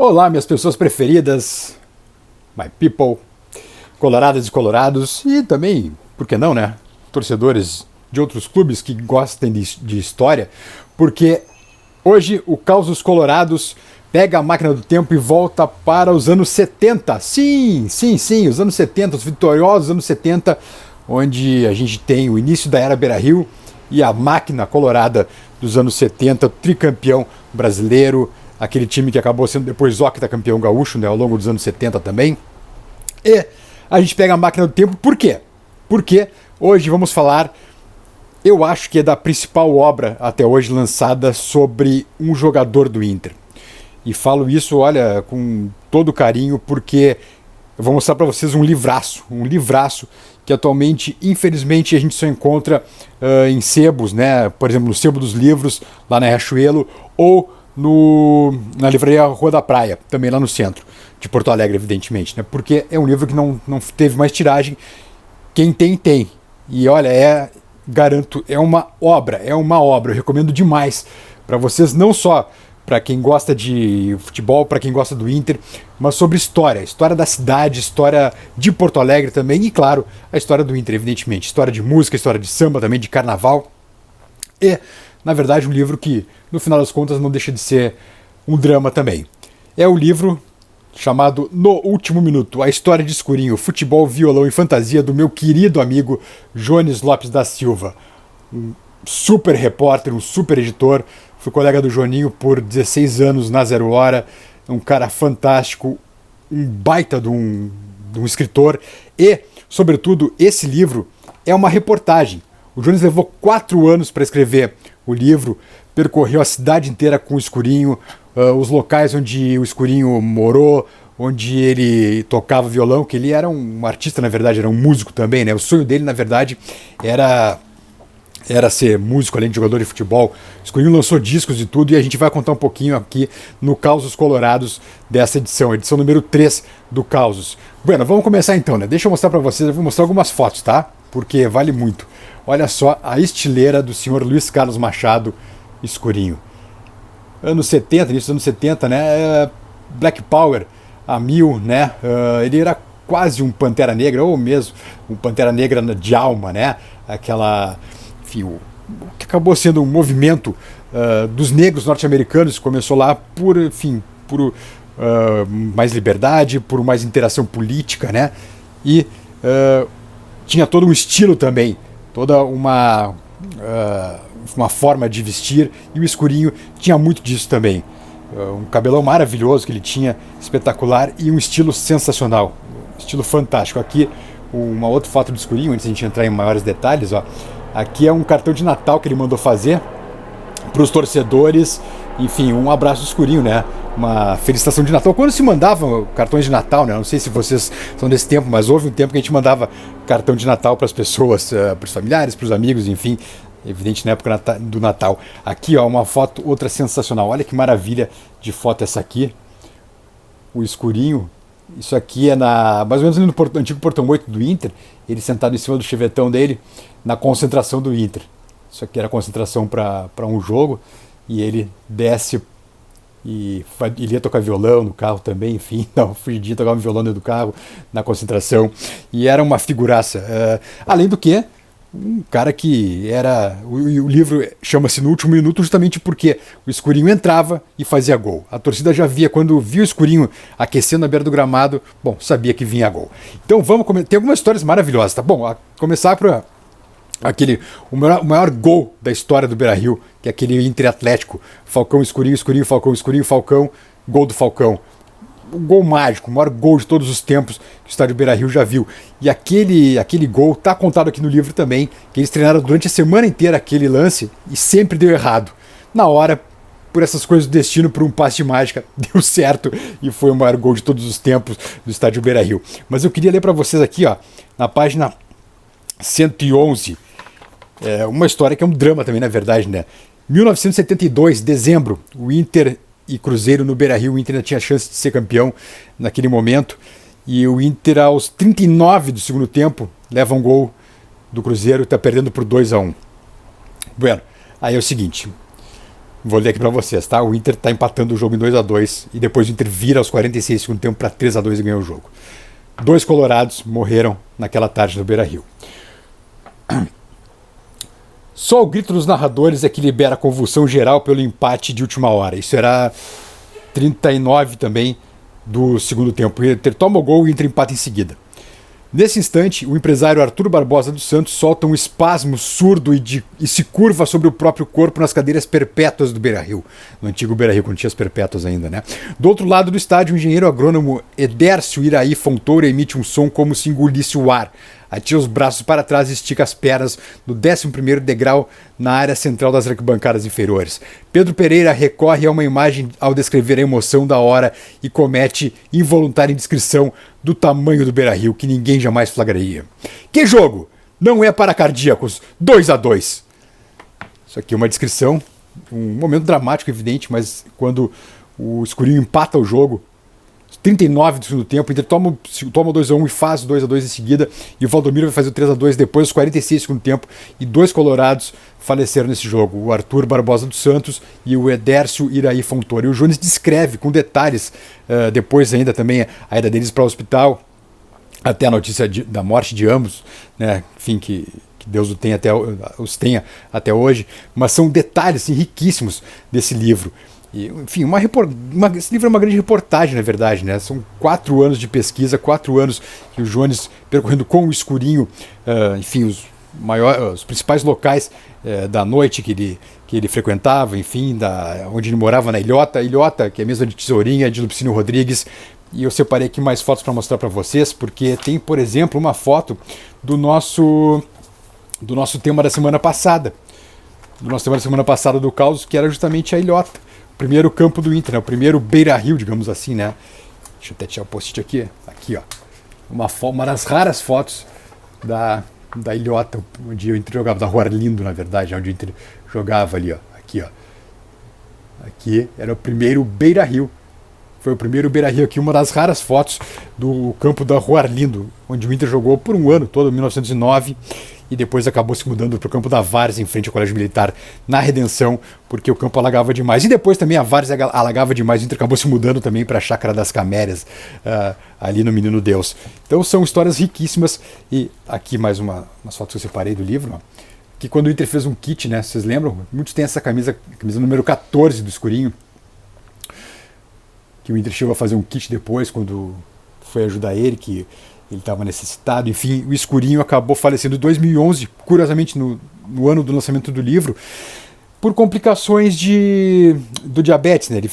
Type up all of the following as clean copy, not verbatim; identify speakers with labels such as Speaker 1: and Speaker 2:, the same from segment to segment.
Speaker 1: Olá, minhas pessoas preferidas, my people, coloradas e colorados, e também, por que não, né, torcedores de outros clubes que gostem de história, porque hoje o Caos dos Colorados pega a máquina do tempo e volta para os anos 70. Sim, os anos 70, os vitoriosos anos 70, onde a gente tem o início da era Beira-Rio e a máquina colorada dos anos 70, tricampeão brasileiro, aquele time que acabou sendo depois octacampeão gaúcho, né, ao longo dos anos 70 também. E a gente pega a máquina do tempo, por quê? Porque hoje vamos falar, eu acho que é da principal obra até hoje lançada sobre um jogador do Inter. E falo isso, olha, com todo carinho, porque eu vou mostrar para vocês um livraço que atualmente, infelizmente, a gente só encontra em sebos, né? Por exemplo, no sebo dos livros, lá na Riachuelo, ou na livraria Rua da Praia, também lá no centro de Porto Alegre, evidentemente, né? Porque é um livro que não teve mais tiragem. Quem tem. E olha, garanto, é uma obra, eu recomendo demais para vocês, não só para quem gosta de futebol, para quem gosta do Inter, mas sobre história da cidade, história de Porto Alegre também, e claro, a história do Inter, evidentemente, história de música, história de samba também, de carnaval. E, na verdade, um livro que, no final das contas, não deixa de ser um drama também. É o livro chamado No Último Minuto, a história de Escurinho, futebol, violão e fantasia, do meu querido amigo Jones Lopes da Silva. Um super repórter, um super editor, fui colega do Joninho por 16 anos na Zero Hora, um cara fantástico, um baita de um escritor e, sobretudo, esse livro é uma reportagem. O Jones levou 4 anos para escrever o livro, percorreu a cidade inteira com o Escurinho, os locais onde o Escurinho morou, onde ele tocava violão, que ele era um artista, na verdade, era um músico também, né? O sonho dele, na verdade, era ser músico, além de jogador de futebol. O Escurinho lançou discos e tudo, e a gente vai contar um pouquinho aqui no Causos Colorados dessa edição número 3 do Causos. Bueno, vamos começar então, né? Deixa eu mostrar para vocês, eu vou mostrar algumas fotos, tá? Porque vale muito. Olha só a estileira do senhor Luiz Carlos Machado Escurinho. Anos 70, início dos anos 70, né? Black Power a mil, né? Ele era quase um Pantera Negra, ou mesmo um Pantera Negra de alma, né? Aquela... Enfim, o que acabou sendo um movimento dos negros norte-americanos, que começou lá por mais liberdade, por mais interação política, né? E tinha todo um estilo também, toda uma forma de vestir, e o Escurinho tinha muito disso também. Um cabelão maravilhoso que ele tinha, espetacular, e um estilo sensacional, estilo fantástico. Aqui uma outra foto do Escurinho, antes de a gente entrar em maiores detalhes, ó. Aqui é um cartão de Natal que ele mandou fazer para os torcedores. Enfim, um abraço do Escurinho, né? Uma felicitação de Natal. Quando se mandava cartões de Natal, né? Não sei se vocês são desse tempo, mas houve um tempo que a gente mandava cartão de Natal para as pessoas, para os familiares, para os amigos, enfim. Evidente, na época do Natal. Aqui, ó, uma foto, outra sensacional. Olha que maravilha de foto essa aqui. O Escurinho. Isso aqui é mais ou menos no antigo portão 8 do Inter, ele sentado em cima do chevetão dele, na concentração do Inter. Isso aqui era concentração para um jogo, e ele desce e ele ia tocar violão no carro também, enfim, não, fugidinho, tocava violão dentro do carro, na concentração, e era uma figuraça. Além do que, um cara que era... O livro chama-se No Último Minuto justamente porque o Escurinho entrava e fazia gol. A torcida já via, quando via o Escurinho aquecendo na beira do gramado, bom, sabia que vinha gol. Então vamos começar. Tem algumas histórias maravilhosas, tá bom? A começar por o maior gol da história do Beira-Rio, que é aquele Inter Atlético. Falcão, Escurinho, Escurinho, Falcão, Escurinho, Falcão, gol do Falcão. O gol mágico, o maior gol de todos os tempos que o estádio Beira-Rio já viu. E aquele gol tá contado aqui no livro também, que eles treinaram durante a semana inteira aquele lance e sempre deu errado. Na hora, por essas coisas do destino, por um passe de mágica, deu certo e foi o maior gol de todos os tempos do estádio Beira-Rio. Mas eu queria ler para vocês aqui, ó, na página 111, uma história que é um drama também, na verdade, né? 1972, dezembro, o Inter e Cruzeiro no Beira-Rio. O Inter ainda tinha chance de ser campeão naquele momento, e o Inter, aos 39 do segundo tempo, leva um gol do Cruzeiro, está perdendo por 2-1. Bueno, aí é o seguinte, Vou ler aqui para vocês, tá? O Inter está empatando o jogo em 2-2 e depois o Inter vira aos 46 do segundo tempo para 3-2 e ganha o jogo. 2 colorados morreram naquela tarde no Beira-Rio. Só o grito dos narradores é que libera a convulsão geral pelo empate de última hora. Isso era 39 também do segundo tempo. O Inter toma o gol e o Inter empata em seguida. Nesse instante, o empresário Arthur Barbosa dos Santos solta um espasmo surdo e se curva sobre o próprio corpo nas cadeiras perpétuas do Beira-Rio. No antigo Beira-Rio, quando tinha as perpétuas ainda, né? Do outro lado do estádio, o engenheiro agrônomo Edércio Iraí Fontoura emite um som como se engolisse o ar. Atira os braços para trás e estica as pernas no 11º degrau na área central das arquibancadas inferiores. Pedro Pereira recorre a uma imagem ao descrever a emoção da hora e comete involuntária indiscrição do tamanho do Beira-Rio que ninguém jamais flagraria. Que jogo! Não é para cardíacos. 2-2. Isso aqui é uma descrição, um momento dramático, evidente, mas quando o Escurinho empata o jogo, 39 do segundo tempo, o Inter toma 2-1 e faz 2-2 em seguida, e o Valdomiro vai fazer o 3-2 depois, os 46 do segundo tempo, e 2 colorados faleceram nesse jogo, o Arthur Barbosa dos Santos e o Edércio Iraí Fontoura. E o Jones descreve com detalhes, depois ainda também a ida deles para o hospital, até a notícia da morte de ambos, né? Enfim, que Deus os tenha até hoje, mas são detalhes assim, riquíssimos desse livro. E, enfim, esse livro é uma grande reportagem, na verdade, né? São 4 anos de pesquisa, 4 anos que o Jones percorrendo com o Escurinho, enfim, os principais locais da noite que ele frequentava, enfim, onde ele morava na Ilhota, que é a mesma de Tesourinha, de Lupicínio Rodrigues. E eu separei aqui mais fotos para mostrar para vocês, porque tem, por exemplo, uma foto do nosso tema da semana passada. Do nosso tema da semana passada do Caos, que era justamente a Ilhota. O primeiro campo do Inter, né? O primeiro Beira-Rio, digamos assim, né? Deixa eu até tirar o post-it aqui. Aqui, ó. Uma das raras fotos da Ilhota, onde o Inter jogava, da Rua Arlindo, na verdade, onde o Inter jogava ali, ó. Aqui, ó. Aqui era o primeiro Beira-Rio. Foi o primeiro Beira-Rio aqui, uma das raras fotos do campo da Rua Arlindo, onde o Inter jogou por um ano todo, em 1909, e depois acabou se mudando para o campo da Várzea, em frente ao Colégio Militar, na Redenção, porque o campo alagava demais. E depois também a Várzea alagava demais, o Inter acabou se mudando também para a Chácara das Camérias, ali no Menino Deus. Então são histórias riquíssimas, e aqui mais umas fotos que eu separei do livro, ó, que quando o Inter fez um kit, né, vocês lembram? Muitos têm essa camisa número 14 do Escurinho, que o Inter chegou a fazer um kit depois, quando foi ajudar ele, que ele estava necessitado. Enfim, o Escurinho acabou falecendo em 2011, curiosamente no ano do lançamento do livro, por complicações do diabetes, né? Ele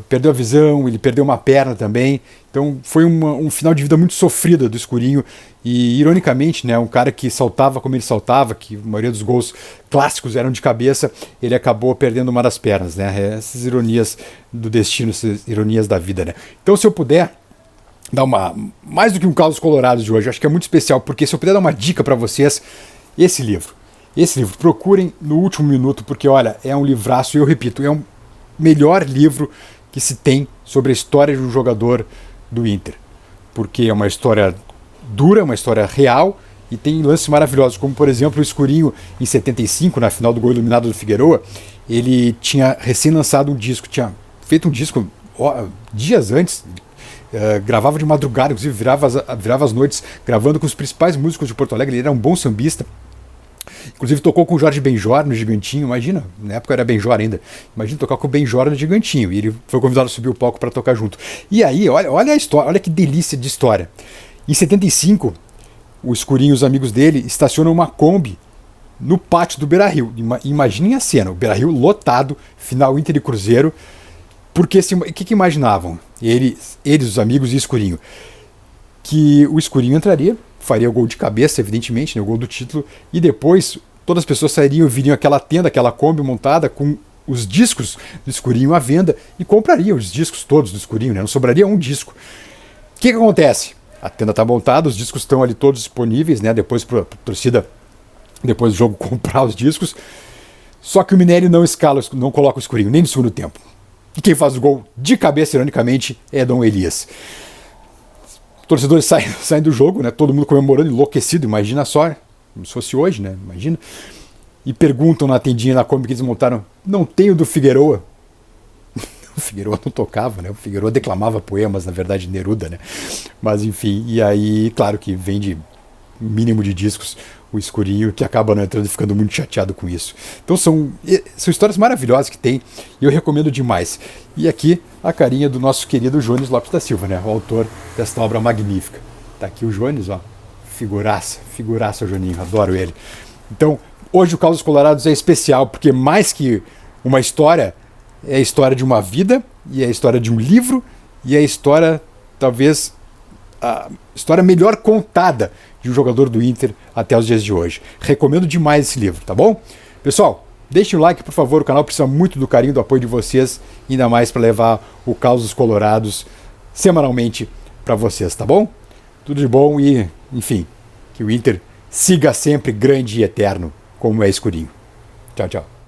Speaker 1: perdeu a visão, ele perdeu uma perna também. Então foi um final de vida muito sofrido do Escurinho. E, ironicamente, né, um cara que saltava como ele saltava, que a maioria dos gols clássicos eram de cabeça, ele acabou perdendo uma das pernas, né? Essas ironias do destino, essas ironias da vida, né? Então, se eu puder dar mais do que um Caos Colorados de hoje, acho que é muito especial, porque se eu puder dar uma dica para vocês, esse livro, procurem no último minuto, porque, olha, é um livraço, e eu repito, é um melhor livro que se tem sobre a história de um jogador do Inter, porque é uma história dura, uma história real, e tem lances maravilhosos, como por exemplo o Escurinho em 75, na final do Gol Iluminado do Figueroa, ele tinha recém lançado um disco, tinha feito um disco dias antes, gravava de madrugada, inclusive virava as noites gravando com os principais músicos de Porto Alegre, ele era um bom sambista, inclusive tocou com o Jorge Benjor no Gigantinho, imagina, na época era Benjor ainda, imagina tocar com o Benjor no Gigantinho, e ele foi convidado a subir o palco para tocar junto. E aí, olha a história, olha que delícia de história. Em 75, o Escurinho e os amigos dele estacionam uma Kombi no pátio do Beira-Rio. Imaginem a cena, o Beira-Rio lotado, final Inter e Cruzeiro, porque o que imaginavam? Eles, os amigos e o Escurinho, que o Escurinho entraria, faria o gol de cabeça, evidentemente, né, o gol do título, e depois todas as pessoas sairiam, viriam aquela tenda, aquela Kombi montada com os discos do Escurinho à venda e comprariam os discos todos do Escurinho, né, não sobraria um disco. O que acontece? A tenda está montada, os discos estão ali todos disponíveis, né, depois para a torcida, depois do jogo, comprar os discos, só que o Minério não coloca o Escurinho, nem no segundo tempo. E quem faz o gol de cabeça, ironicamente, é Dom Elias. Torcedores saem do jogo, né? Todo mundo comemorando, enlouquecido, imagina só, como se fosse hoje, né? Imagina. E perguntam na tendinha, na Kombi que eles montaram, não tem o do Figueroa. O Figueroa não tocava, né? O Figueroa declamava poemas, na verdade, Neruda, né? Mas enfim, e aí, claro que vende mínimo de discos o Escurinho, que acaba não entrando e ficando muito chateado com isso. Então são histórias maravilhosas que tem e eu recomendo demais. E aqui a carinha do nosso querido Jones Lopes da Silva, né? O autor desta obra magnífica. Tá aqui o Jones, ó. Figuraça o Joninho, adoro ele. Então, hoje o Caos dos Colorados é especial, porque mais que uma história, é a história de uma vida, e é a história de um livro, e é a história, talvez, a história melhor contada de um jogador do Inter até os dias de hoje. Recomendo demais esse livro, tá bom? Pessoal, deixem o like, por favor, o canal precisa muito do carinho, do apoio de vocês, ainda mais para levar o Caos dos Colorados semanalmente para vocês, tá bom? Tudo de bom e, enfim, que o Inter siga sempre grande e eterno, como é Escurinho. Tchau, tchau.